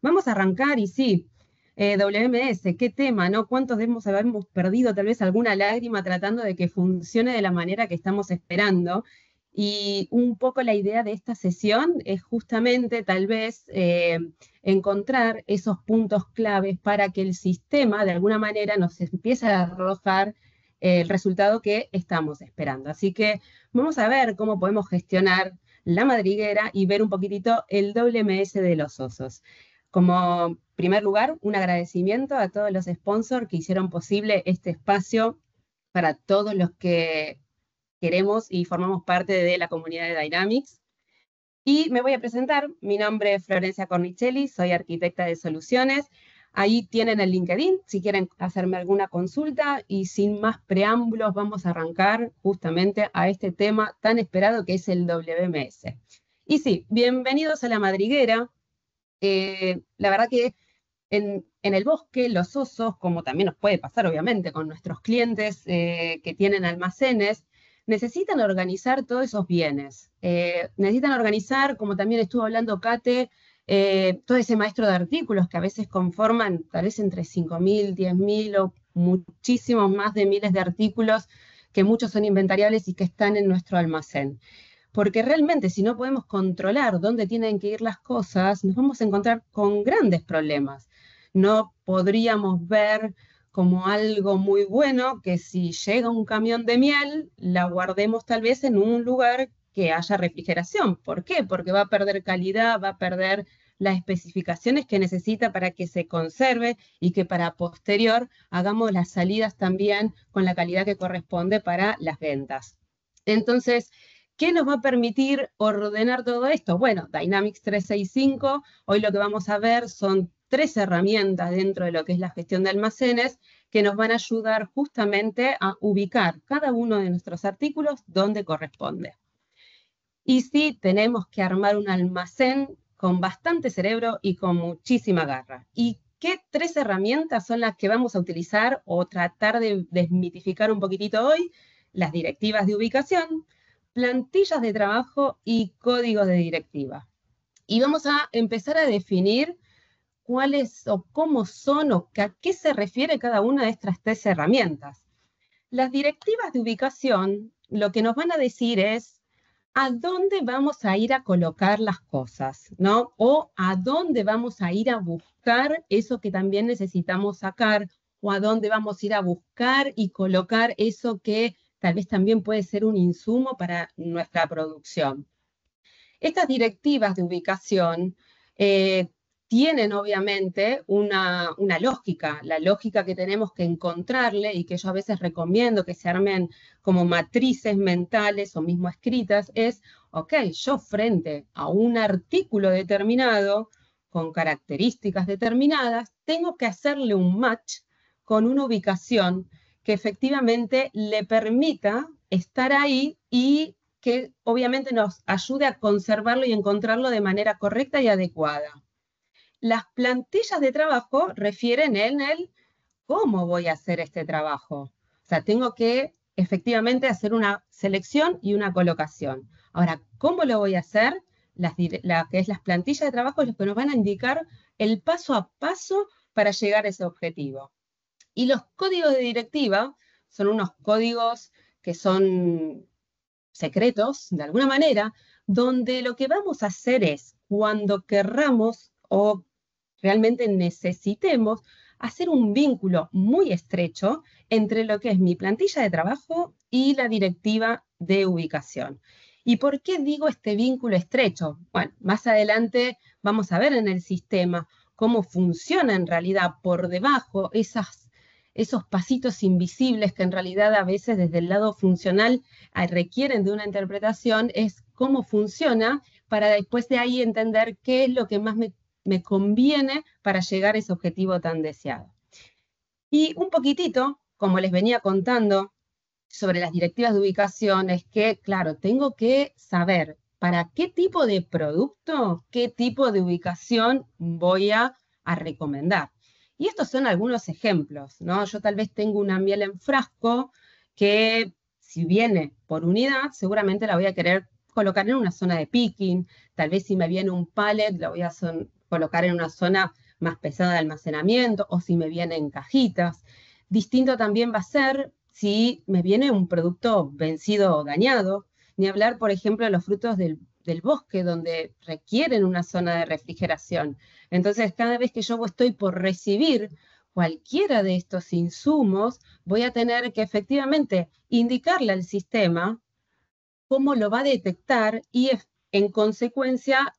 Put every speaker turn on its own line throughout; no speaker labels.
Vamos a arrancar y sí, WMS, qué tema, ¿no? ¿Cuántos habermos perdido tal vez alguna lágrima tratando de que funcione de la manera que estamos esperando? Y un poco la idea de esta sesión es justamente tal vez encontrar esos puntos claves para que el sistema de alguna manera nos empiece a arrojar el resultado que estamos esperando. Así que vamos a ver cómo podemos gestionar la madriguera y ver un poquitito el WMS de los osos. Como primer lugar, un agradecimiento a todos los sponsors que hicieron posible este espacio para todos los que queremos y formamos parte de la comunidad de Dynamics. Y me voy a presentar, mi nombre es Florencia Cornicelli, soy arquitecta de soluciones. Ahí tienen el LinkedIn si quieren hacerme alguna consulta y sin más preámbulos vamos a arrancar justamente a este tema tan esperado que es el WMS. Y sí, bienvenidos a la madriguera. La verdad que en el bosque, los osos, como también nos puede pasar obviamente con nuestros clientes que tienen almacenes, necesitan organizar todos esos bienes. Necesitan organizar, como también estuvo hablando Kate, todo ese maestro de artículos que a veces conforman tal vez entre 5.000, 10.000 o muchísimos más de miles de artículos que muchos son inventariables y que están en nuestro almacén. Porque realmente si no podemos controlar dónde tienen que ir las cosas, nos vamos a encontrar con grandes problemas. No podríamos ver como algo muy bueno que si llega un camión de miel, la guardemos tal vez en un lugar que haya refrigeración. ¿Por qué? Porque va a perder calidad, va a perder las especificaciones que necesita para que se conserve y que para posterior hagamos las salidas también con la calidad que corresponde para las ventas. Entonces, ¿qué nos va a permitir ordenar todo esto? Bueno, Dynamics 365, hoy lo que vamos a ver son 3 herramientas dentro de lo que es la gestión de almacenes que nos van a ayudar justamente a ubicar cada uno de nuestros artículos donde corresponde. Y sí, tenemos que armar un almacén con bastante cerebro y con muchísima garra. ¿Y qué 3 herramientas son las que vamos a utilizar o tratar de desmitificar un poquitito hoy? Las directivas de ubicación, plantillas de trabajo y códigos de directiva. Y vamos a empezar a definir cuáles o cómo son o a qué se refiere cada una de estas 3 herramientas. Las directivas de ubicación lo que nos van a decir es a dónde vamos a ir a colocar las cosas, ¿no? O a dónde vamos a ir a buscar eso que también necesitamos sacar, o a dónde vamos a ir a buscar y colocar eso que tal vez también puede ser un insumo para nuestra producción. Estas directivas de ubicación tienen obviamente una lógica, la lógica que tenemos que encontrarle y que yo a veces recomiendo que se armen como matrices mentales o mismo escritas, es, ok, yo frente a un artículo determinado, con características determinadas, tengo que hacerle un match con una ubicación que efectivamente le permita estar ahí y que obviamente nos ayude a conservarlo y encontrarlo de manera correcta y adecuada. Las plantillas de trabajo refieren en el cómo voy a hacer este trabajo. O sea, tengo que efectivamente hacer una selección y una colocación. Ahora, ¿cómo lo voy a hacer? Las plantillas de trabajo es lo que nos van a indicar el paso a paso para llegar a ese objetivo. Y los códigos de directiva son unos códigos que son secretos, de alguna manera, donde lo que vamos a hacer es, cuando querramos o realmente necesitemos, hacer un vínculo muy estrecho entre lo que es mi plantilla de trabajo y la directiva de ubicación. ¿Y por qué digo este vínculo estrecho? Bueno, más adelante vamos a ver en el sistema cómo funciona en realidad por debajo esos pasitos invisibles que en realidad a veces desde el lado funcional requieren de una interpretación, es cómo funciona para después de ahí entender qué es lo que más me conviene para llegar a ese objetivo tan deseado. Y un poquitito, como les venía contando sobre las directivas de ubicación, es que, claro, tengo que saber para qué tipo de producto, qué tipo de ubicación voy a recomendar. Y estos son algunos ejemplos, ¿no? Yo tal vez tengo una miel en frasco que si viene por unidad, seguramente la voy a querer colocar en una zona de picking. Tal vez si me viene un pallet, la voy a colocar en una zona más pesada de almacenamiento o si me viene en cajitas. Distinto también va a ser si me viene un producto vencido o dañado. Ni hablar, por ejemplo, de los frutos del bosque, donde requieren una zona de refrigeración. Entonces, cada vez que yo estoy por recibir cualquiera de estos insumos, voy a tener que efectivamente indicarle al sistema cómo lo va a detectar y en consecuencia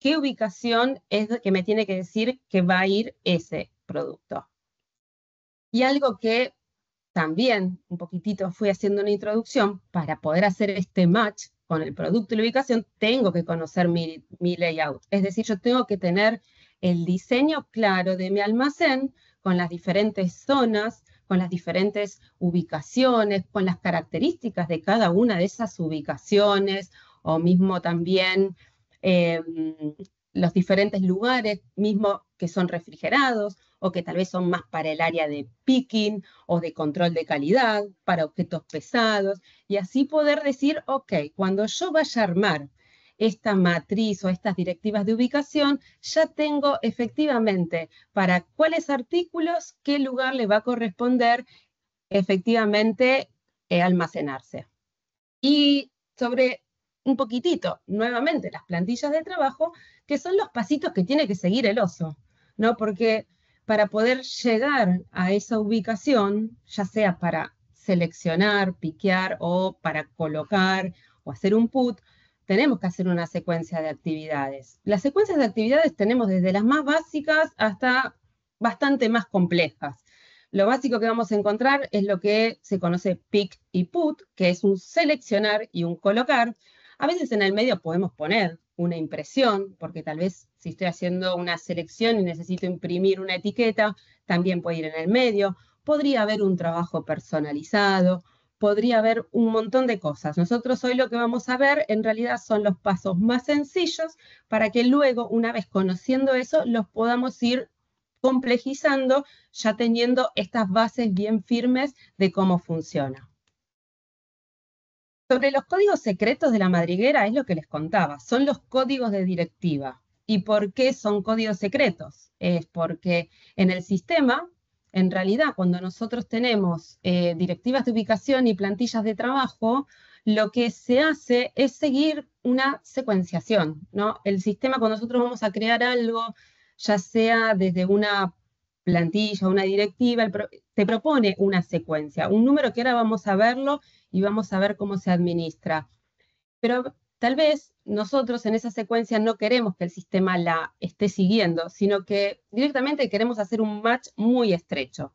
qué ubicación es que me tiene que decir que va a ir ese producto. Y algo que también un poquitito fui haciendo una introducción, para poder hacer este match con el producto y la ubicación, tengo que conocer mi layout. Es decir, yo tengo que tener el diseño claro de mi almacén con las diferentes zonas, con las diferentes ubicaciones, con las características de cada una de esas ubicaciones, o mismo también eh, los diferentes lugares, mismo que son refrigerados, o que tal vez son más para el área de picking o de control de calidad, para objetos pesados, y así poder decir, ok, cuando yo vaya a armar esta matriz o estas directivas de ubicación, ya tengo efectivamente para cuáles artículos, qué lugar le va a corresponder efectivamente almacenarse. Y sobre un poquitito, nuevamente, las plantillas de trabajo, que son los pasitos que tiene que seguir el oso, ¿no? Porque para poder llegar a esa ubicación, ya sea para seleccionar, piquear o para colocar o hacer un put, tenemos que hacer una secuencia de actividades. Las secuencias de actividades tenemos desde las más básicas hasta bastante más complejas. Lo básico que vamos a encontrar es lo que se conoce pick y put, que es un seleccionar y un colocar. A veces en el medio podemos poner una impresión, porque tal vez si estoy haciendo una selección y necesito imprimir una etiqueta, también puede ir en el medio. Podría haber un trabajo personalizado, podría haber un montón de cosas. Nosotros hoy lo que vamos a ver en realidad son los pasos más sencillos para que luego, una vez conociendo eso, los podamos ir complejizando, ya teniendo estas bases bien firmes de cómo funciona. Sobre los códigos secretos de la madriguera es lo que les contaba, son los códigos de directiva. ¿Y por qué son códigos secretos? Es porque en el sistema, en realidad, cuando nosotros tenemos directivas de ubicación y plantillas de trabajo, lo que se hace es seguir una secuenciación, ¿no? El sistema, cuando nosotros vamos a crear algo, ya sea desde una plantilla, una directiva, te propone una secuencia, un número que ahora vamos a verlo y vamos a ver cómo se administra. Pero tal vez nosotros en esa secuencia no queremos que el sistema la esté siguiendo, sino que directamente queremos hacer un match muy estrecho.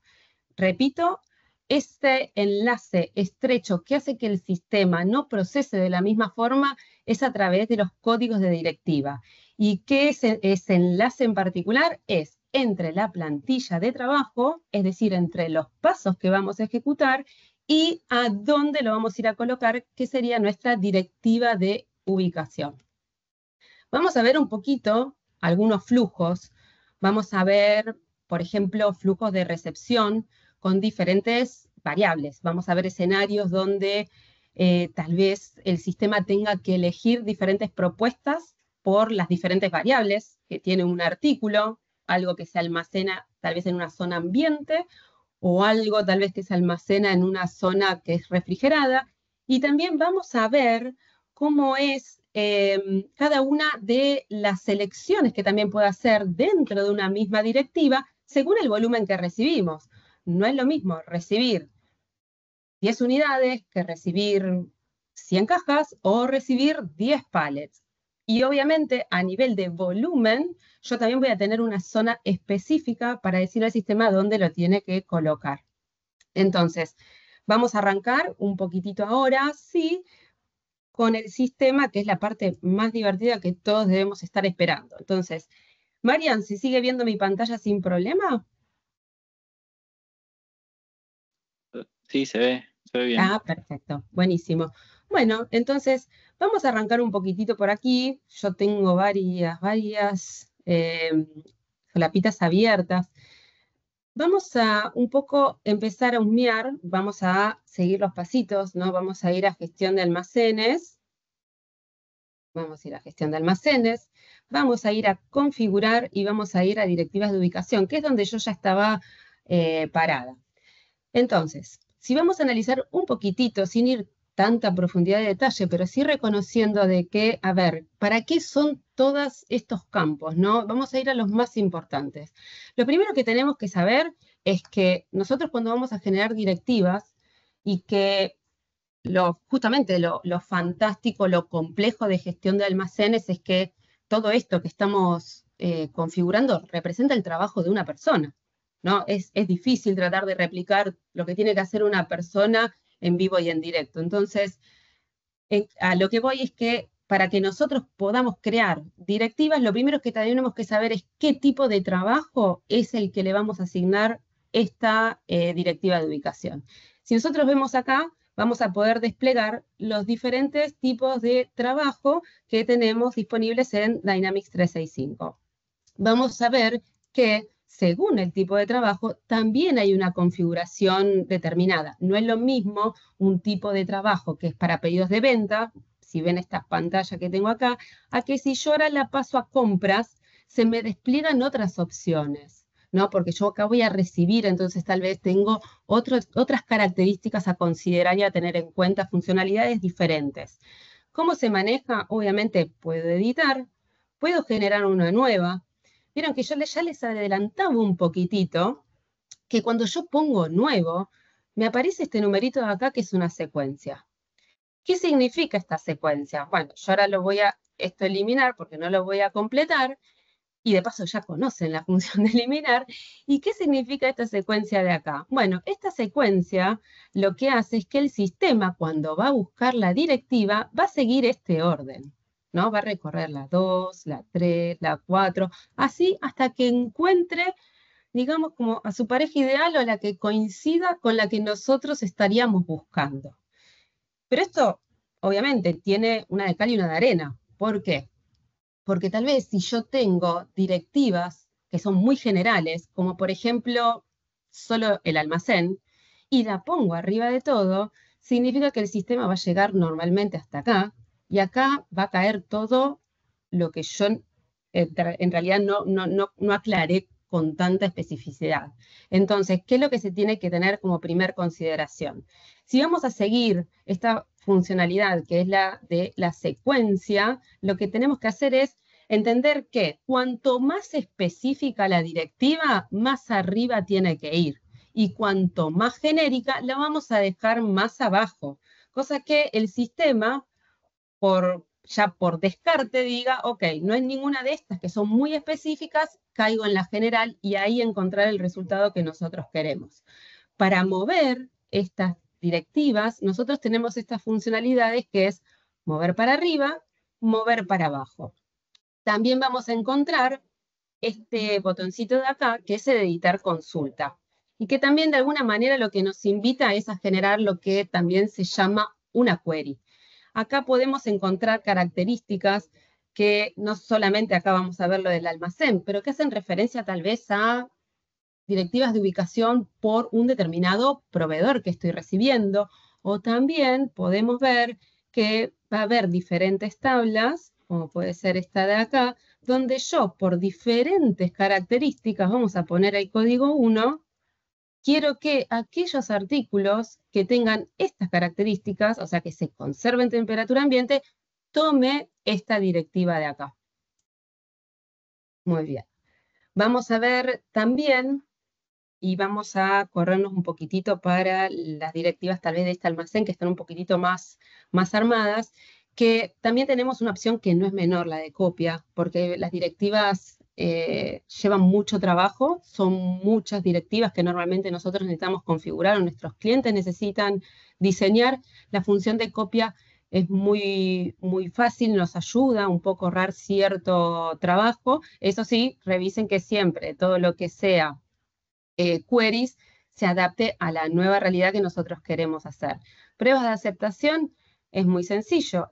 Repito, este enlace estrecho que hace que el sistema no procese de la misma forma es a través de los códigos de directiva. ¿Y qué es ese enlace en particular? Es entre la plantilla de trabajo, es decir, entre los pasos que vamos a ejecutar y a dónde lo vamos a ir a colocar, que sería nuestra directiva de ubicación. Vamos a ver un poquito algunos flujos. Vamos a ver, por ejemplo, flujos de recepción con diferentes variables. Vamos a ver escenarios donde tal vez el sistema tenga que elegir diferentes propuestas por las diferentes variables que tiene un artículo, algo que se almacena tal vez en una zona ambiente o algo tal vez que se almacena en una zona que es refrigerada. Y también vamos a ver cómo es cada una de las selecciones que también puede hacer dentro de una misma directiva según el volumen que recibimos. No es lo mismo recibir 10 unidades que recibir 100 cajas o recibir 10 pallets. Y obviamente a nivel de volumen, yo también voy a tener una zona específica para decirle al sistema dónde lo tiene que colocar. Entonces, vamos a arrancar un poquitito ahora, sí, con el sistema, que es la parte más divertida que todos debemos estar esperando. Entonces, Marian, ¿se sigue viendo mi pantalla sin problema?
Sí, se ve bien.
Ah, perfecto, buenísimo. Bueno, entonces vamos a arrancar un poquitito por aquí. Yo tengo varias solapitas abiertas. Vamos a un poco empezar a husmear, vamos a seguir los pasitos, ¿no? Vamos a ir a gestión de almacenes. vamos a ir a gestión de almacenes, vamos a ir a configurar y vamos a ir a directivas de ubicación, que es donde yo ya estaba parada. Entonces, si vamos a analizar un poquitito, sin ir tanta profundidad de detalle, pero sí reconociendo de que, a ver, ¿para qué son todos estos campos, no? Vamos a ir a los más importantes. Lo primero que tenemos que saber es que nosotros cuando vamos a generar directivas y que justamente lo fantástico, lo complejo de gestión de almacenes es que todo esto que estamos configurando representa el trabajo de una persona, ¿no? Es difícil tratar de replicar lo que tiene que hacer una persona en vivo y en directo. Entonces, a lo que voy es que para que nosotros podamos crear directivas, lo primero que tenemos que saber es qué tipo de trabajo es el que le vamos a asignar esta directiva de ubicación. Si nosotros vemos acá, vamos a poder desplegar los diferentes tipos de trabajo que tenemos disponibles en Dynamics 365. Vamos a ver que según el tipo de trabajo, también hay una configuración determinada. No es lo mismo un tipo de trabajo que es para pedidos de venta, si ven estas pantallas que tengo acá, a que si yo ahora la paso a compras, se me despliegan otras opciones, ¿no? Porque yo acá voy a recibir, entonces tal vez tengo otras características a considerar y a tener en cuenta, funcionalidades diferentes. ¿Cómo se maneja? Obviamente puedo editar, puedo generar una nueva. Vieron que yo ya les adelantaba un poquitito que cuando yo pongo nuevo, me aparece este numerito de acá que es una secuencia. ¿Qué significa esta secuencia? Bueno, yo ahora lo voy a eliminar porque no lo voy a completar y de paso ya conocen la función de eliminar. ¿Y qué significa esta secuencia de acá? Bueno, esta secuencia lo que hace es que el sistema cuando va a buscar la directiva va a seguir este orden, ¿no? Va a recorrer la 2, la 3, la 4, así hasta que encuentre, digamos, como a su pareja ideal o la que coincida con la que nosotros estaríamos buscando. Pero esto, obviamente, tiene una de cal y una de arena. ¿Por qué? Porque tal vez si yo tengo directivas que son muy generales, como por ejemplo solo el almacén, y la pongo arriba de todo, significa que el sistema va a llegar normalmente hasta acá, y acá va a caer todo lo que yo en realidad no aclaré con tanta especificidad. Entonces, ¿qué es lo que se tiene que tener como primer consideración? Si vamos a seguir esta funcionalidad, que es la de la secuencia, lo que tenemos que hacer es entender que cuanto más específica la directiva, más arriba tiene que ir. Y cuanto más genérica, la vamos a dejar más abajo. Cosa que el sistema, ya por descarte, diga, ok, no hay ninguna de estas que son muy específicas, caigo en la general y ahí encontrar el resultado que nosotros queremos. Para mover estas directivas, nosotros tenemos estas funcionalidades que es mover para arriba, mover para abajo. También vamos a encontrar este botoncito de acá, que es el editar consulta, y que también de alguna manera lo que nos invita es a generar lo que también se llama una query. Acá podemos encontrar características que no solamente acá vamos a ver lo del almacén, pero que hacen referencia tal vez a directivas de ubicación por un determinado proveedor que estoy recibiendo, o también podemos ver que va a haber diferentes tablas, como puede ser esta de acá, donde yo por diferentes características, vamos a poner el código 1, quiero que aquellos artículos que tengan estas características, o sea, que se conserven temperatura ambiente, tome esta directiva de acá. Muy bien. Vamos a ver también, y vamos a corrernos un poquitito para las directivas tal vez de este almacén, que están un poquitito más armadas, que también tenemos una opción que no es menor, la de copia, porque las directivas llevan mucho trabajo, son muchas directivas que normalmente nosotros necesitamos configurar o nuestros clientes necesitan diseñar. La función de copia es muy fácil, nos ayuda un poco a ahorrar cierto trabajo. Eso sí, revisen que siempre todo lo que sea queries se adapte a la nueva realidad que nosotros queremos hacer. Pruebas de aceptación es muy sencillo,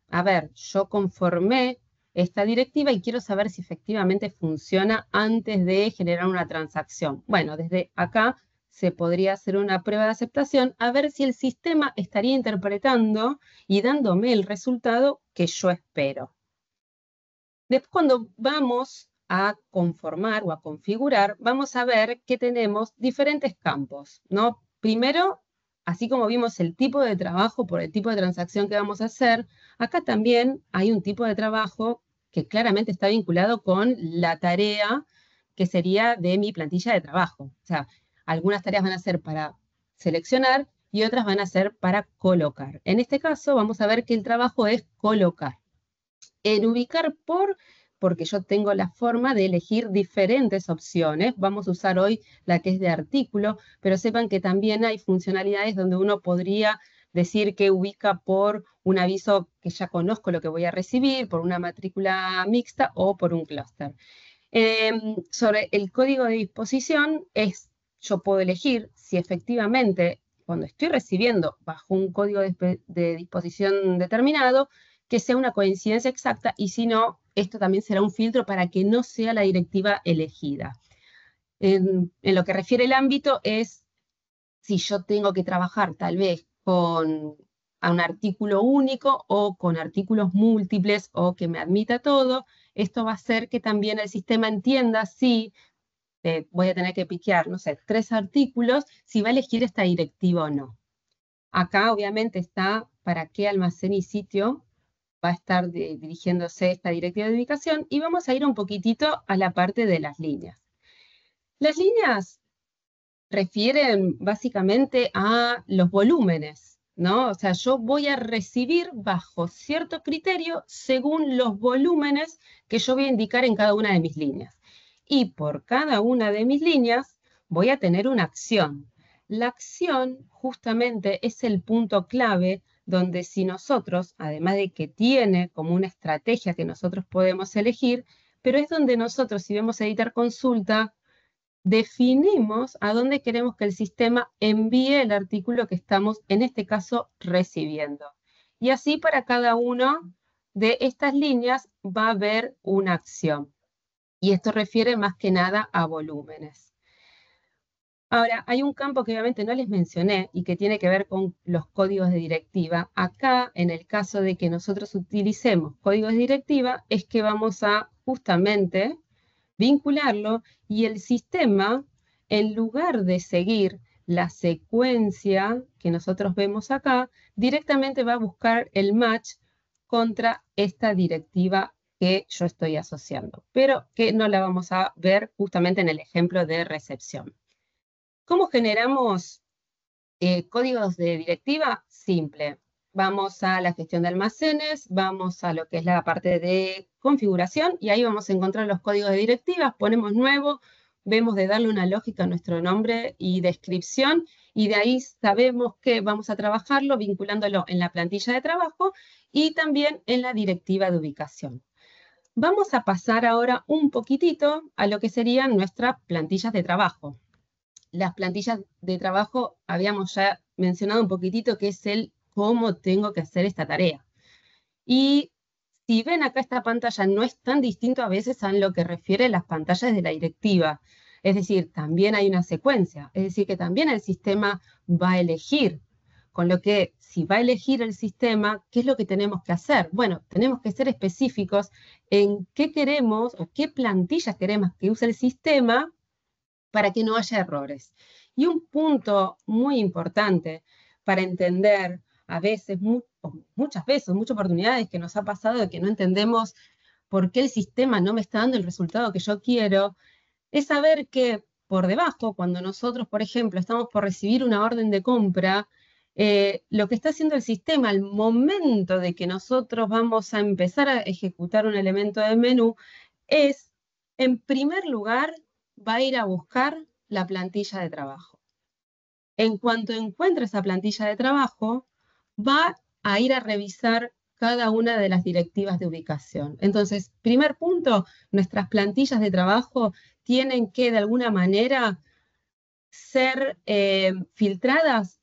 a ver, yo conformé esta directiva y quiero saber si efectivamente funciona antes de generar una transacción. Bueno, desde acá se podría hacer una prueba de aceptación a ver si el sistema estaría interpretando y dándome el resultado que yo espero. Después, cuando vamos a conformar o a configurar, vamos a ver que tenemos diferentes campos, ¿no? Primero, así como vimos el tipo de trabajo por el tipo de transacción que vamos a hacer, acá también hay un tipo de trabajo que claramente está vinculado con la tarea que sería de mi plantilla de trabajo. O sea, algunas tareas van a ser para seleccionar y otras van a ser para colocar. En este caso, vamos a ver que el trabajo es colocar. En ubicar porque yo tengo la forma de elegir diferentes opciones. Vamos a usar hoy la que es de artículo, pero sepan que también hay funcionalidades donde uno podría decir que ubica por un aviso que ya conozco lo que voy a recibir, por una matrícula mixta o por un clúster. Sobre el código de disposición, yo puedo elegir si efectivamente cuando estoy recibiendo bajo un código de disposición determinado, que sea una coincidencia exacta, y si no, esto también será un filtro para que no sea la directiva elegida. En lo que refiere el ámbito es si yo tengo que trabajar tal vez a un artículo único o con artículos múltiples o que me admita todo, esto va a hacer que también el sistema entienda si voy a tener que piquear, no sé, 3 artículos, si va a elegir esta directiva o no. Acá obviamente está para qué almacén y sitio va a estar dirigiéndose esta directiva de ubicación, y vamos a ir un poquitito a la parte de las líneas. Las líneas refieren básicamente a los volúmenes, ¿no? O sea, yo voy a recibir bajo cierto criterio según los volúmenes que yo voy a indicar en cada una de mis líneas. Y por cada una de mis líneas voy a tener una acción. La acción justamente es el punto clave donde si nosotros, además de que tiene como una estrategia que nosotros podemos elegir, pero es donde nosotros, si vemos editar consulta, definimos a dónde queremos que el sistema envíe el artículo que estamos, en este caso, recibiendo. Y así para cada uno de estas líneas va a haber una acción. Y esto refiere más que nada a volúmenes. Ahora, hay un campo que obviamente no les mencioné y que tiene que ver con los códigos de directiva. Acá, en el caso de que nosotros utilicemos códigos de directiva, es que vamos a justamente vincularlo, y el sistema, en lugar de seguir la secuencia que nosotros vemos acá, directamente va a buscar el match contra esta directiva que yo estoy asociando, pero que no la vamos a ver justamente en el ejemplo de recepción. ¿Cómo generamos códigos de directiva? Simple. Vamos a la gestión de almacenes, vamos a lo que es la parte de configuración, y ahí vamos a encontrar los códigos de directivas, ponemos nuevo, vemos de darle una lógica a nuestro nombre y descripción, y de ahí sabemos que vamos a trabajarlo vinculándolo en la plantilla de trabajo y también en la directiva de ubicación. Vamos a pasar ahora un poquitito a lo que serían nuestras plantillas de trabajo. Las plantillas de trabajo habíamos ya mencionado un poquitito que es el cómo tengo que hacer esta tarea. Y si ven acá, esta pantalla no es tan distinto a veces a lo que refiere a las pantallas de la directiva. Es decir, también hay una secuencia. Es decir, que también el sistema va a elegir. Con lo que, si va a elegir el sistema, ¿qué es lo que tenemos que hacer? Bueno, tenemos que ser específicos en qué queremos o qué plantillas queremos que use el sistema para que no haya errores. Y un punto muy importante para entender a veces, muchas veces, muchas oportunidades que nos ha pasado de que no entendemos por qué el sistema no me está dando el resultado que yo quiero, es saber que por debajo, cuando nosotros, por ejemplo, estamos por recibir una orden de compra, lo que está haciendo el sistema al momento de que nosotros vamos a empezar a ejecutar un elemento de menú es, en primer lugar, va a ir a buscar la plantilla de trabajo. En cuanto encuentre esa plantilla de trabajo, va a ir a revisar cada una de las directivas de ubicación. Entonces, primer punto, nuestras plantillas de trabajo tienen que, de alguna manera, ser filtradas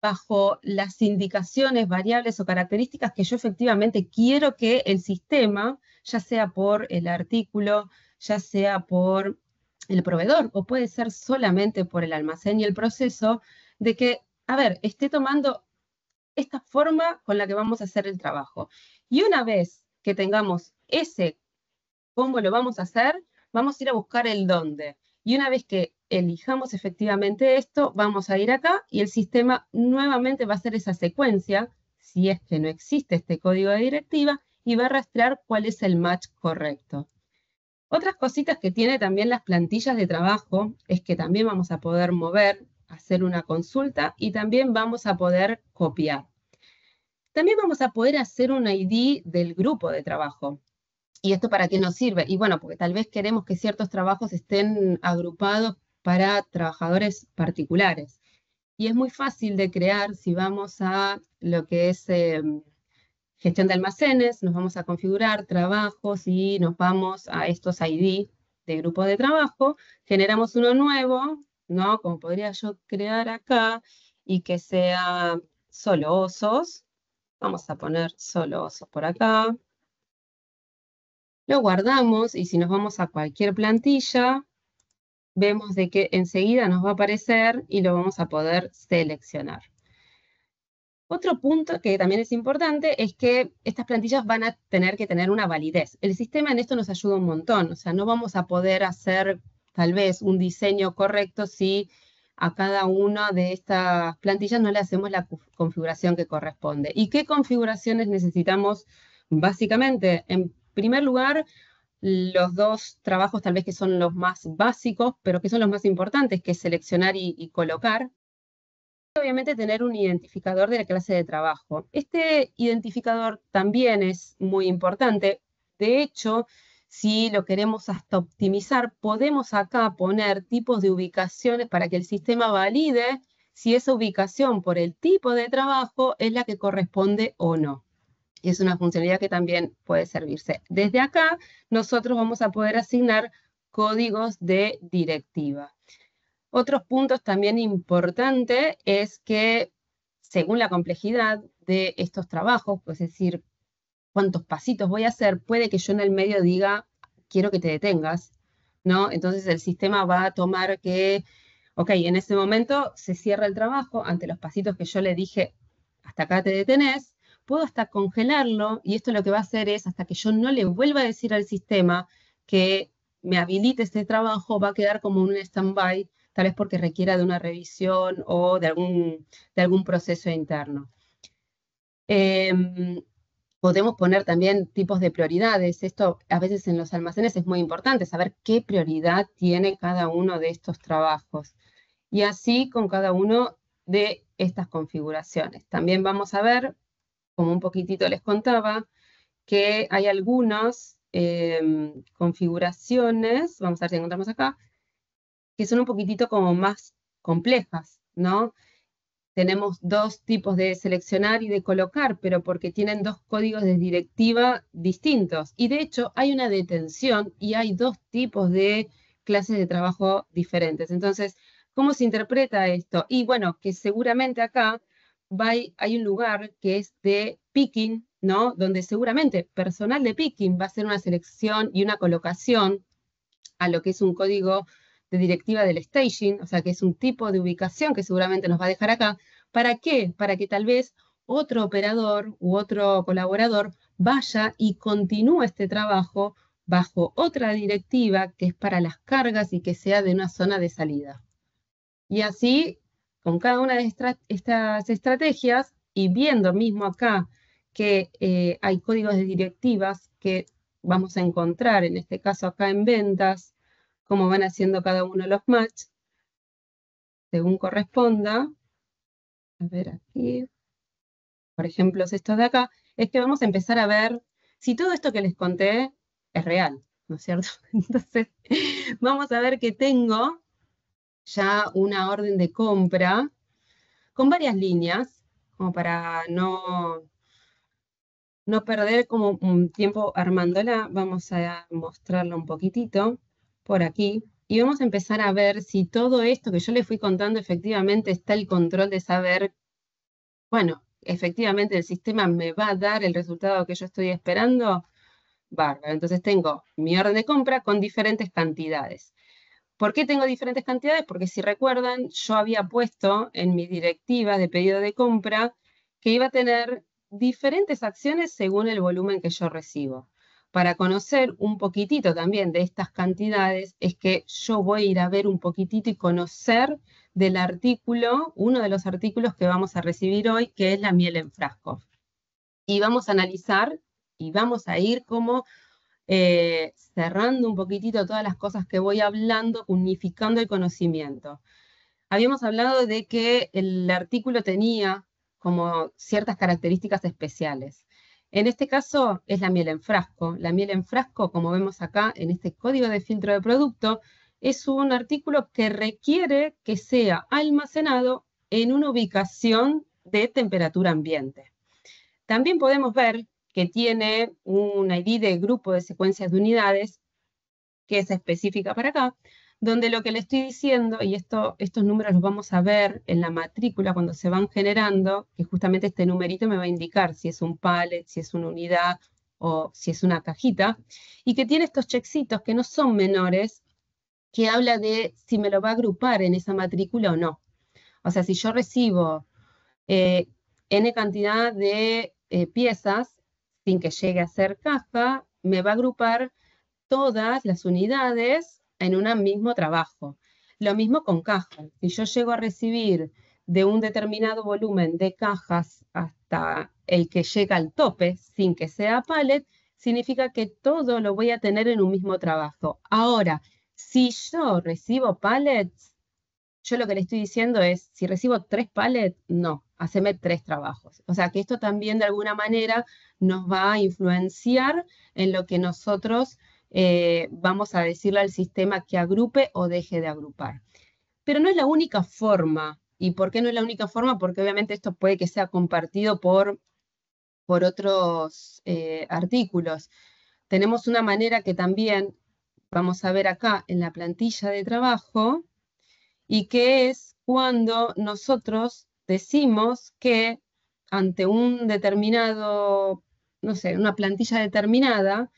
bajo las indicaciones, variables o características que yo efectivamente quiero que el sistema, ya sea por el artículo, ya sea por el proveedor o puede ser solamente por el almacén y el proceso de que, a ver, esté tomando esta forma con la que vamos a hacer el trabajo. Y una vez que tengamos ese cómo lo vamos a hacer, vamos a ir a buscar el dónde. Y una vez que elijamos efectivamente esto, vamos a ir acá y el sistema nuevamente va a hacer esa secuencia, si es que no existe este código de directiva, y va a rastrear cuál es el match correcto. Otras cositas que tiene también las plantillas de trabajo es que también vamos a poder mover, hacer una consulta y también vamos a poder copiar. También vamos a poder hacer un ID del grupo de trabajo. ¿Y esto para qué nos sirve? Y bueno, porque tal vez queremos que ciertos trabajos estén agrupados para trabajadores particulares. Y es muy fácil de crear si vamos a lo que es gestión de almacenes, nos vamos a configurar trabajos y nos vamos a estos ID de grupo de trabajo, generamos uno nuevo, ¿no? Como podría yo crear acá y que sea solo osos. Vamos a poner solo osos por acá. Lo guardamos y si nos vamos a cualquier plantilla, vemos de que enseguida nos va a aparecer y lo vamos a poder seleccionar. Otro punto que también es importante es que estas plantillas van a tener que tener una validez. El sistema en esto nos ayuda un montón, o sea, no vamos a poder hacer tal vez un diseño correcto si a cada una de estas plantillas no le hacemos la configuración que corresponde. ¿Y qué configuraciones necesitamos básicamente? En primer lugar, los dos trabajos tal vez que son los más básicos, pero que son los más importantes, que es seleccionar y colocar. Obviamente tener un identificador de la clase de trabajo. Este identificador también es muy importante. De hecho, si lo queremos hasta optimizar, podemos acá poner tipos de ubicaciones para que el sistema valide si esa ubicación por el tipo de trabajo es la que corresponde o no. Y es una funcionalidad que también puede servirse. Desde acá, nosotros vamos a poder asignar códigos de directiva. Otros puntos también importantes es que, según la complejidad de estos trabajos, es decir, cuántos pasitos voy a hacer, puede que yo en el medio diga, quiero que te detengas, ¿no? Entonces el sistema va a tomar que, ok, en ese momento se cierra el trabajo ante los pasitos que yo le dije, hasta acá te detenés, puedo hasta congelarlo y esto lo que va a hacer es, hasta que yo no le vuelva a decir al sistema que me habilite este trabajo, va a quedar como un stand-by, tal vez porque requiera de una revisión o de algún proceso interno. Podemos poner también tipos de prioridades. Esto a veces en los almacenes es muy importante, saber qué prioridad tiene cada uno de estos trabajos. Y así con cada uno de estas configuraciones. También vamos a ver, como un poquitito les contaba, que hay algunas configuraciones, vamos a ver si encontramos acá, que son un poquitito como más complejas, ¿no? Tenemos dos tipos de seleccionar y de colocar, pero porque tienen dos códigos de directiva distintos. Y de hecho hay una detención y hay dos tipos de clases de trabajo diferentes. Entonces, ¿cómo se interpreta esto? Y bueno, que seguramente acá hay un lugar que es de picking, ¿no? Donde seguramente personal de picking va a hacer una selección y una colocación a lo que es un código de directiva del staging, o sea, que es un tipo de ubicación que seguramente nos va a dejar acá. ¿Para qué? Para que tal vez otro operador u otro colaborador vaya y continúe este trabajo bajo otra directiva que es para las cargas y que sea de una zona de salida. Y así, con cada una de estas estrategias, y viendo mismo acá que hay códigos de directivas que vamos a encontrar, en este caso acá en ventas, cómo van haciendo cada uno de los match, según corresponda. A ver aquí, por ejemplo, estos de acá, es que vamos a empezar a ver si todo esto que les conté es real, ¿no es cierto? Entonces, vamos a ver que tengo ya una orden de compra con varias líneas, como para no perder como un tiempo armándola. Vamos a mostrarla un poquitito por aquí. Y vamos a empezar a ver si todo esto que yo les fui contando efectivamente está el control de saber, bueno, efectivamente el sistema me va a dar el resultado que yo estoy esperando. Bárbaro. Entonces tengo mi orden de compra con diferentes cantidades. ¿Por qué tengo diferentes cantidades? Porque si recuerdan, yo había puesto en mi directiva de pedido de compra que iba a tener diferentes acciones según el volumen que yo recibo. Para conocer un poquitito también de estas cantidades, es que yo voy a ir a ver un poquitito y conocer del artículo, uno de los artículos que vamos a recibir hoy, que es la miel en frasco. Y vamos a analizar y vamos a ir como cerrando un poquitito todas las cosas que voy hablando, unificando el conocimiento. Habíamos hablado de que el artículo tenía como ciertas características especiales. En este caso es la miel en frasco. La miel en frasco, como vemos acá en este código de filtro de producto, es un artículo que requiere que sea almacenado en una ubicación de temperatura ambiente. También podemos ver que tiene un ID de grupo de secuencias de unidades, que es específica para acá, donde lo que le estoy diciendo, y estos números los vamos a ver en la matrícula cuando se van generando, que justamente este numerito me va a indicar si es un pallet, si es una unidad o si es una cajita, y que tiene estos checkcitos que no son menores, que habla de si me lo va a agrupar en esa matrícula o no. O sea, si yo recibo N cantidad de piezas sin que llegue a ser caja, me va a agrupar todas las unidades en un mismo trabajo. Lo mismo con cajas. Si yo llego a recibir de un determinado volumen de cajas hasta el que llega al tope, sin que sea pallet, significa que todo lo voy a tener en un mismo trabajo. Ahora, si yo recibo pallets, yo lo que le estoy diciendo es, si recibo 3 pallets, no, haceme 3 trabajos. O sea que esto también de alguna manera nos va a influenciar en lo que nosotros vamos a decirle al sistema que agrupe o deje de agrupar. Pero no es la única forma. ¿Y por qué no es la única forma? Porque obviamente esto puede que sea compartido por otros artículos. Tenemos una manera que también vamos a ver acá en la plantilla de trabajo, y que es cuando nosotros decimos que ante un determinado, no sé, una plantilla determinada,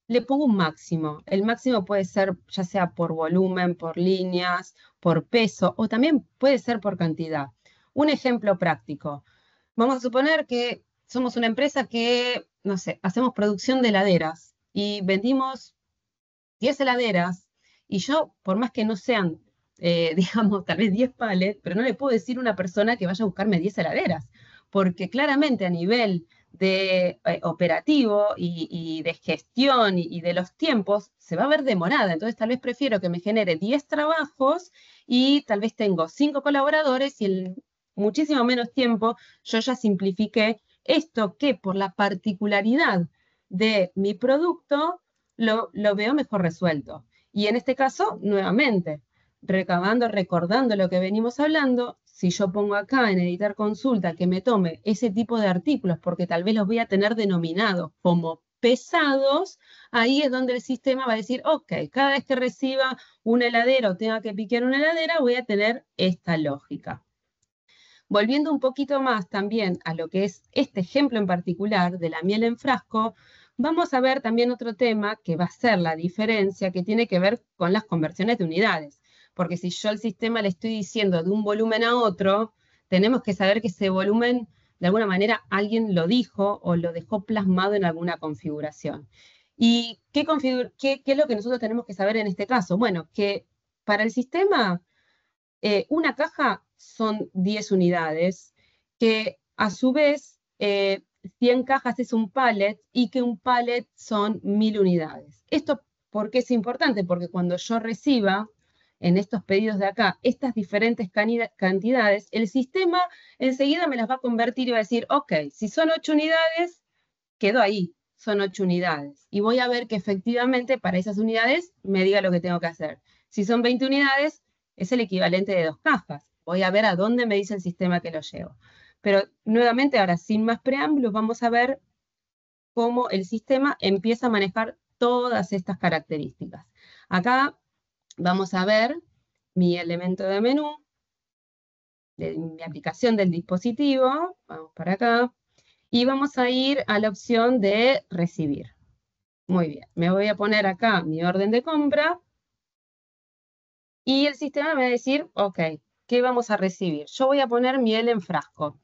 le pongo un máximo. El máximo puede ser ya sea por volumen, por líneas, por peso, o también puede ser por cantidad. Un ejemplo práctico. Vamos a suponer que somos una empresa que, no sé, hacemos producción de heladeras y vendimos 10 heladeras, y yo, por más que no sean, digamos, tal vez 10 pallets, pero no le puedo decir a una persona que vaya a buscarme 10 heladeras, porque claramente a nivel de operativo y de gestión y de los tiempos se va a ver demorada. Entonces tal vez prefiero que me genere 10 trabajos y tal vez tengo 5 colaboradores y en muchísimo menos tiempo yo ya simplifiqué esto que por la particularidad de mi producto lo veo mejor resuelto. Y en este caso, nuevamente, recordando lo que venimos hablando, si yo pongo acá en editar consulta que me tome ese tipo de artículos, porque tal vez los voy a tener denominados como pesados, ahí es donde el sistema va a decir, ok, cada vez que reciba una heladera o tenga que piquear una heladera, voy a tener esta lógica. Volviendo un poquito más también a lo que es este ejemplo en particular de la miel en frasco, vamos a ver también otro tema que va a ser la diferencia que tiene que ver con las conversiones de unidades. Porque si yo al sistema le estoy diciendo de un volumen a otro, tenemos que saber que ese volumen, de alguna manera, alguien lo dijo o lo dejó plasmado en alguna configuración. ¿Y qué es lo que nosotros tenemos que saber en este caso? Bueno, que para el sistema una caja son 10 unidades, que a su vez 100 cajas es un pallet y que un pallet son 1000 unidades. ¿Esto por qué es importante? Porque cuando yo reciba en estos pedidos de acá estas diferentes cantidades, el sistema enseguida me las va a convertir y va a decir, ok, si son 8 unidades, quedo ahí, son 8 unidades. Y voy a ver que efectivamente para esas unidades me diga lo que tengo que hacer. Si son 20 unidades, es el equivalente de 2 cajas. Voy a ver a dónde me dice el sistema que lo llevo. Pero nuevamente, ahora sin más preámbulos, vamos a ver cómo el sistema empieza a manejar todas estas características. Acá vamos a ver mi elemento de menú, de mi aplicación del dispositivo. Vamos para acá. Y vamos a ir a la opción de recibir. Muy bien, me voy a poner acá mi orden de compra Y el sistema me va a decir, ok, ¿qué vamos a recibir? Yo voy a poner miel en frasco.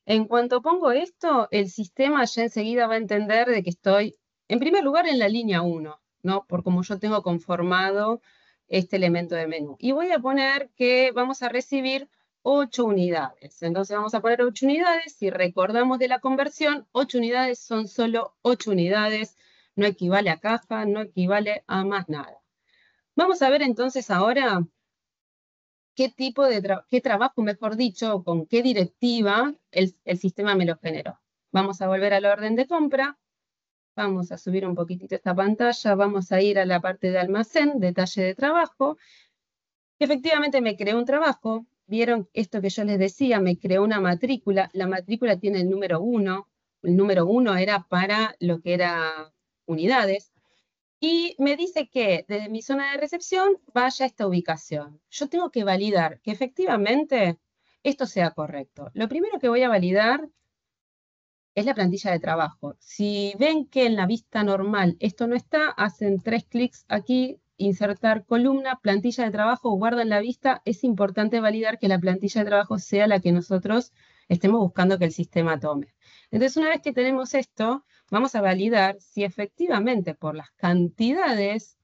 En cuanto pongo esto, el sistema ya enseguida va a entender de que estoy, en primer lugar, en la línea 1, ¿no? Por como yo tengo conformado este elemento de menú. Y voy a poner que vamos a recibir 8 unidades. Entonces vamos a poner 8 unidades. Si recordamos de la conversión, 8 unidades son solo 8 unidades. No equivale a caja, no equivale a más nada. Vamos a ver entonces ahora qué tipo de qué trabajo, mejor dicho, con qué directiva el sistema me lo generó. Vamos a volver al orden de compra. Vamos a subir un poquitito esta pantalla. Vamos a ir a la parte de almacén, detalle de trabajo. Efectivamente me creó un trabajo. Vieron esto que yo les decía, me creó una matrícula. La matrícula tiene el número 1. El número 1 era para lo que era unidades. Y me dice que desde mi zona de recepción vaya a esta ubicación. Yo tengo que validar que efectivamente esto sea correcto. Lo primero que voy a validar es la plantilla de trabajo. Si ven que en la vista normal esto no está, hacen 3 clics aquí, insertar columna, plantilla de trabajo, guardan la vista. Es importante validar que la plantilla de trabajo sea la que nosotros estemos buscando que el sistema tome. Entonces, una vez que tenemos esto, vamos a validar si efectivamente por las cantidades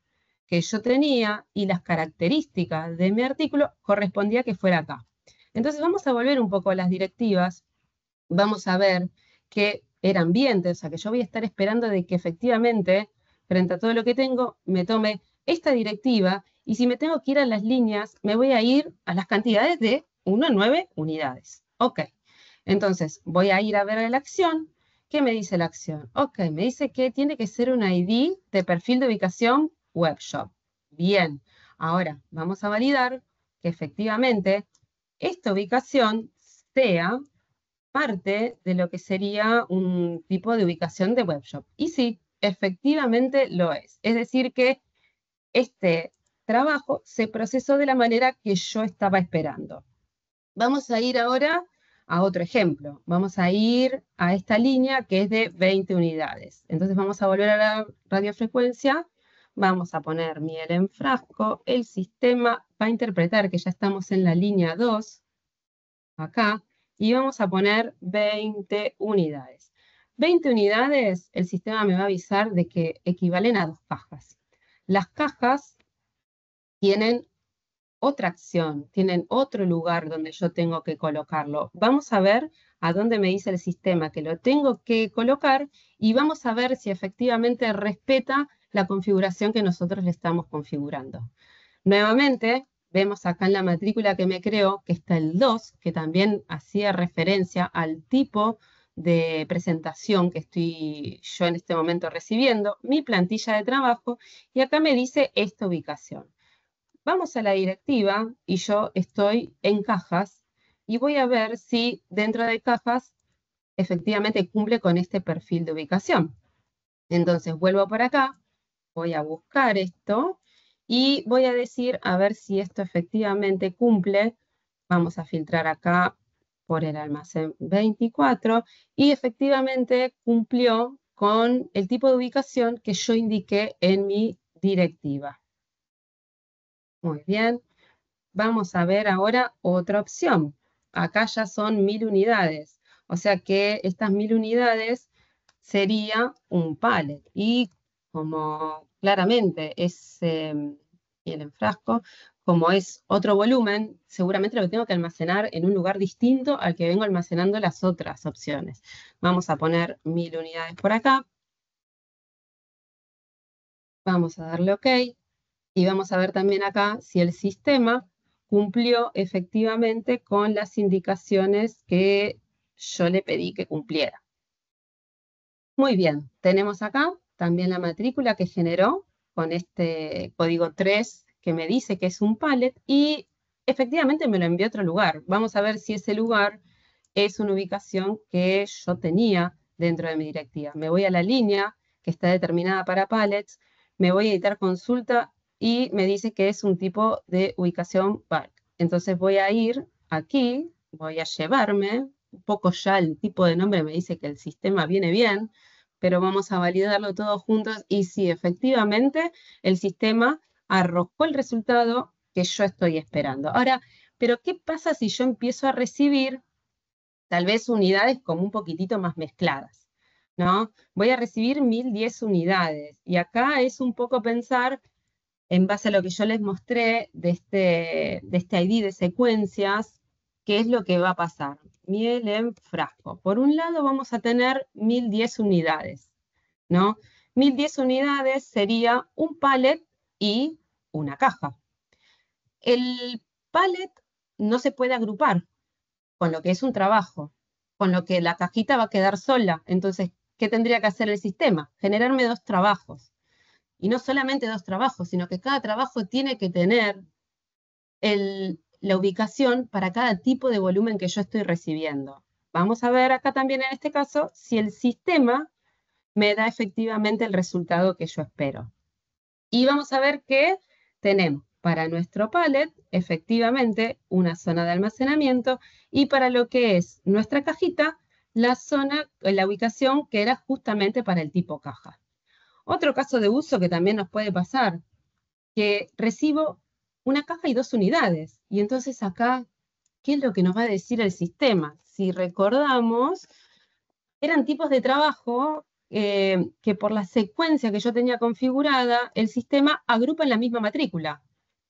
que yo tenía y las características de mi artículo correspondía que fuera acá. Entonces, vamos a volver un poco a las directivas. Vamos a ver que era ambiente, o sea que yo voy a estar esperando de que efectivamente, frente a todo lo que tengo, me tome esta directiva y si me tengo que ir a las líneas, me voy a ir a las cantidades de 1 a 9 unidades. Ok, entonces voy a ir a ver la acción. ¿Qué me dice la acción? Ok, me dice que tiene que ser un ID de perfil de ubicación webshop. Bien, ahora vamos a validar que efectivamente esta ubicación sea parte de lo que sería un tipo de ubicación de webshop. Y sí, efectivamente lo es. Es decir, que este trabajo se procesó de la manera que yo estaba esperando. Vamos a ir ahora a otro ejemplo. Vamos a ir a esta línea que es de 20 unidades. Entonces vamos a volver a la radiofrecuencia. Vamos a poner miel en frasco. El sistema va a interpretar que ya estamos en la línea 2, acá, y vamos a poner 20 unidades. 20 unidades, el sistema me va a avisar de que equivalen a 2 cajas. Las cajas tienen otra acción, tienen otro lugar donde yo tengo que colocarlo. Vamos a ver a dónde me dice el sistema que lo tengo que colocar y vamos a ver si efectivamente respeta la configuración que nosotros le estamos configurando. Nuevamente, vemos acá en la matrícula que me creó que está el 2, que también hacía referencia al tipo de presentación que estoy yo en este momento recibiendo, mi plantilla de trabajo, y acá me dice esta ubicación. Vamos a la directiva y yo estoy en cajas y voy a ver si dentro de cajas efectivamente cumple con este perfil de ubicación. Entonces vuelvo por acá, voy a buscar esto y voy a decir a ver si esto efectivamente cumple. Vamos a filtrar acá por el almacén 24 y efectivamente cumplió con el tipo de ubicación que yo indiqué en mi directiva. Muy bien. Vamos a ver ahora otra opción. Acá ya son 1000 unidades. O sea que estas 1000 unidades sería un pallet. Y como claramente es el enfrasco, como es otro volumen, seguramente lo tengo que almacenar en un lugar distinto al que vengo almacenando las otras opciones. Vamos a poner 1000 unidades por acá. Vamos a darle OK. Y vamos a ver también acá si el sistema cumplió efectivamente con las indicaciones que yo le pedí que cumpliera. Muy bien, tenemos acá también la matrícula que generó con este código 3 que me dice que es un pallet y efectivamente me lo envió a otro lugar. Vamos a ver si ese lugar es una ubicación que yo tenía dentro de mi directiva. Me voy a la línea que está determinada para pallets, me voy a editar consulta y me dice que es un tipo de ubicación bulk. Entonces voy a ir aquí, voy a llevarme, un poco ya el tipo de nombre me dice que el sistema viene bien, pero vamos a validarlo todos juntos y sí, efectivamente el sistema arrojó el resultado que yo estoy esperando. Ahora, pero ¿qué pasa si yo empiezo a recibir tal vez unidades como un poquitito más mezcladas, ¿no? Voy a recibir 1010 unidades. Y acá es un poco pensar, en base a lo que yo les mostré de este ID de secuencias, qué es lo que va a pasar. Miel en frasco. Por un lado vamos a tener 1010 unidades, ¿no? 1010 unidades sería un pallet y una caja. El pallet no se puede agrupar, con lo que es un trabajo, con lo que la cajita va a quedar sola. Entonces, ¿qué tendría que hacer el sistema? Generarme 2 trabajos. Y no solamente 2 trabajos, sino que cada trabajo tiene que tener la ubicación para cada tipo de volumen que yo estoy recibiendo. Vamos a ver acá también en este caso si el sistema me da efectivamente el resultado que yo espero. Y vamos a ver que tenemos para nuestro pallet efectivamente una zona de almacenamiento y para lo que es nuestra cajita, la ubicación que era justamente para el tipo caja. Otro caso de uso que también nos puede pasar, que recibo una caja y 2 unidades. Y entonces acá, ¿qué es lo que nos va a decir el sistema? Si recordamos, eran tipos de trabajo que por la secuencia que yo tenía configurada, el sistema agrupa en la misma matrícula.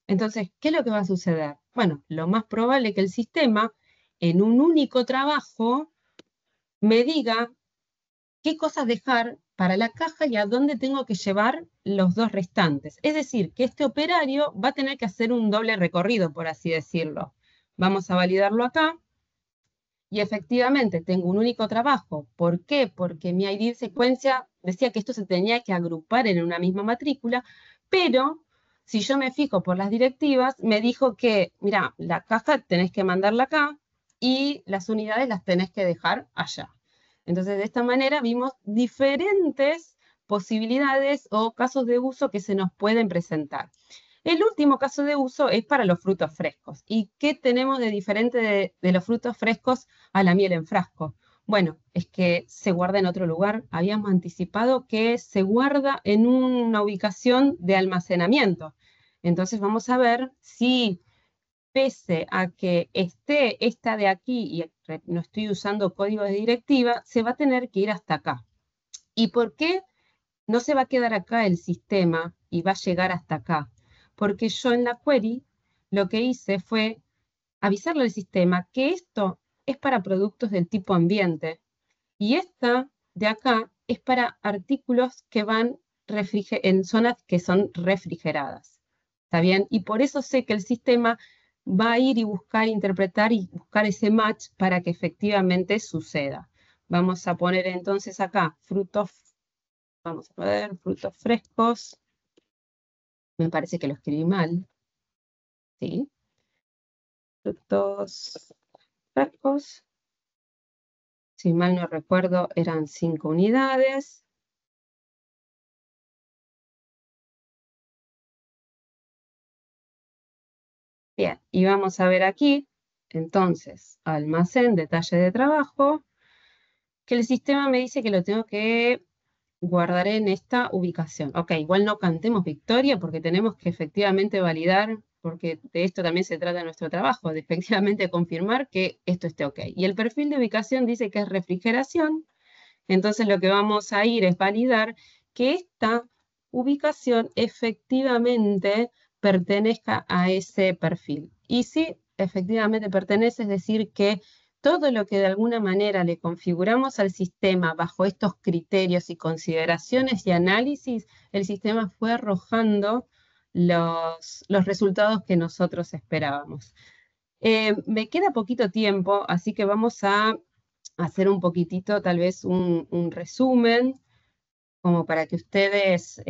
Entonces, ¿qué es lo que va a suceder? Bueno, lo más probable es que el sistema, en un único trabajo, me diga qué cosas dejar para la caja y a dónde tengo que llevar los 2 restantes. Es decir, que este operario va a tener que hacer un doble recorrido, por así decirlo. Vamos a validarlo acá. Y efectivamente tengo un único trabajo. ¿Por qué? Porque mi ID de secuencia decía que esto se tenía que agrupar en una misma matrícula, pero si yo me fijo por las directivas, me dijo que, mira, la caja tenés que mandarla acá y las unidades las tenés que dejar allá. Entonces, de esta manera vimos diferentes posibilidades o casos de uso que se nos pueden presentar. El último caso de uso es para los frutos frescos. ¿Y qué tenemos de diferente de los frutos frescos a la miel en frasco? Bueno, es que se guarda en otro lugar. Habíamos anticipado que se guarda en una ubicación de almacenamiento. Entonces vamos a ver si, pese a que esté esta de aquí y no estoy usando código de directiva, se va a tener que ir hasta acá. ¿Y por qué no se va a quedar acá el sistema y va a llegar hasta acá? Porque yo en la query lo que hice fue avisarle al sistema que esto es para productos del tipo ambiente y esta de acá es para artículos que van en zonas que son refrigeradas. ¿Está bien? Y por eso sé que el sistema va a ir y buscar, interpretar y buscar ese match para que efectivamente suceda. Vamos a poner entonces acá frutos, vamos a ver, frutos frescos. Me parece que lo escribí mal. ¿Sí? Frutos frescos. Si mal no recuerdo, eran 5 unidades. Bien, y vamos a ver aquí, entonces, almacén, detalle de trabajo, que el sistema me dice que lo tengo que guardar en esta ubicación. Ok, igual no cantemos victoria porque tenemos que efectivamente validar, porque de esto también se trata nuestro trabajo, de efectivamente confirmar que esto esté ok. Y el perfil de ubicación dice que es refrigeración, entonces lo que vamos a ir es validar que esta ubicación efectivamente pertenezca a ese perfil. Y si efectivamente pertenece, es decir, que todo lo que de alguna manera le configuramos al sistema bajo estos criterios y consideraciones y análisis, el sistema fue arrojando los resultados que nosotros esperábamos. Me queda poquito tiempo, así que vamos a hacer un poquitito, tal vez un resumen, como para que ustedes,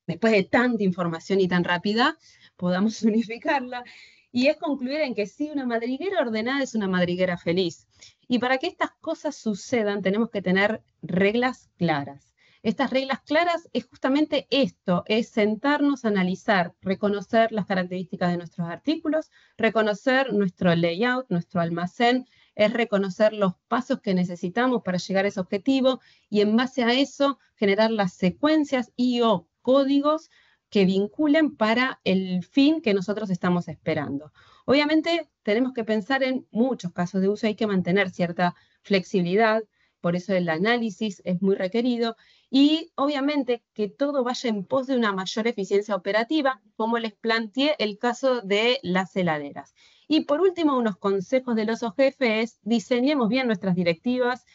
después de tanta información y tan rápida, podamos unificarla. Y es concluir en que sí, una madriguera ordenada es una madriguera feliz. Y para que estas cosas sucedan, tenemos que tener reglas claras. Estas reglas claras es justamente esto, es sentarnos a analizar, reconocer las características de nuestros artículos, reconocer nuestro layout, nuestro almacén, es reconocer los pasos que necesitamos para llegar a ese objetivo y en base a eso generar las secuencias y o códigos que vinculen para el fin que nosotros estamos esperando. Obviamente tenemos que pensar en muchos casos de uso, hay que mantener cierta flexibilidad, por eso el análisis es muy requerido, y obviamente que todo vaya en pos de una mayor eficiencia operativa, como les planteé el caso de las heladeras. Y por último, unos consejos del oso jefe es: diseñemos bien nuestras directivas,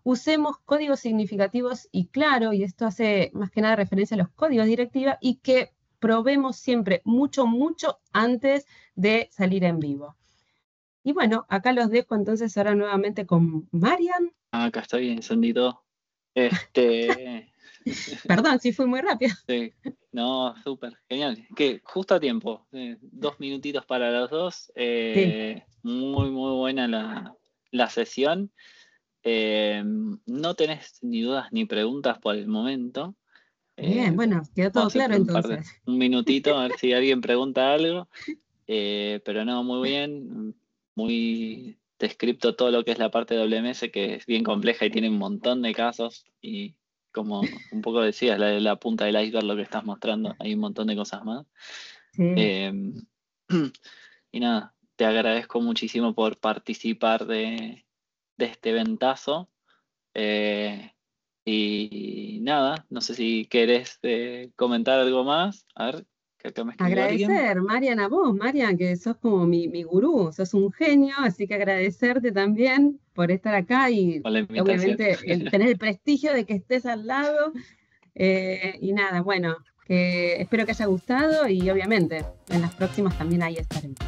usemos códigos significativos y claros, y esto hace más que nada referencia a los códigos de directiva, y que probemos siempre mucho antes de salir en vivo. Y bueno, acá los dejo entonces ahora nuevamente con Marian.
Acá estoy encendido.
Perdón, sí fui muy rápido.
Sí, no, súper, genial. Que justo a tiempo, 2 minutitos para los dos.
Sí.
Muy buena la sesión. No tenés ni dudas ni preguntas por el momento.
Bien, bueno, quedó todo
Vamos a
claro entonces.
un minutito a ver si alguien pregunta algo. Pero no, muy bien, muy descripto todo lo que es la parte de WMS, que es bien compleja y tiene un montón de casos, y como un poco decías, la punta del iceberg, lo que estás mostrando, hay un montón de cosas más.
Sí.
Y nada, te agradezco muchísimo por participar de este eventazo. Y nada, no sé si querés comentar algo más. A ver, que acá me escribió alguien.
Agradecer, Marian, a vos, Marian, que sos como mi gurú, sos un genio, así que agradecerte también por estar acá y
Con la invitación.
obviamente tener el prestigio de que estés al lado. Y nada, bueno, que espero que haya gustado y obviamente en las próximas también ahí estaremos.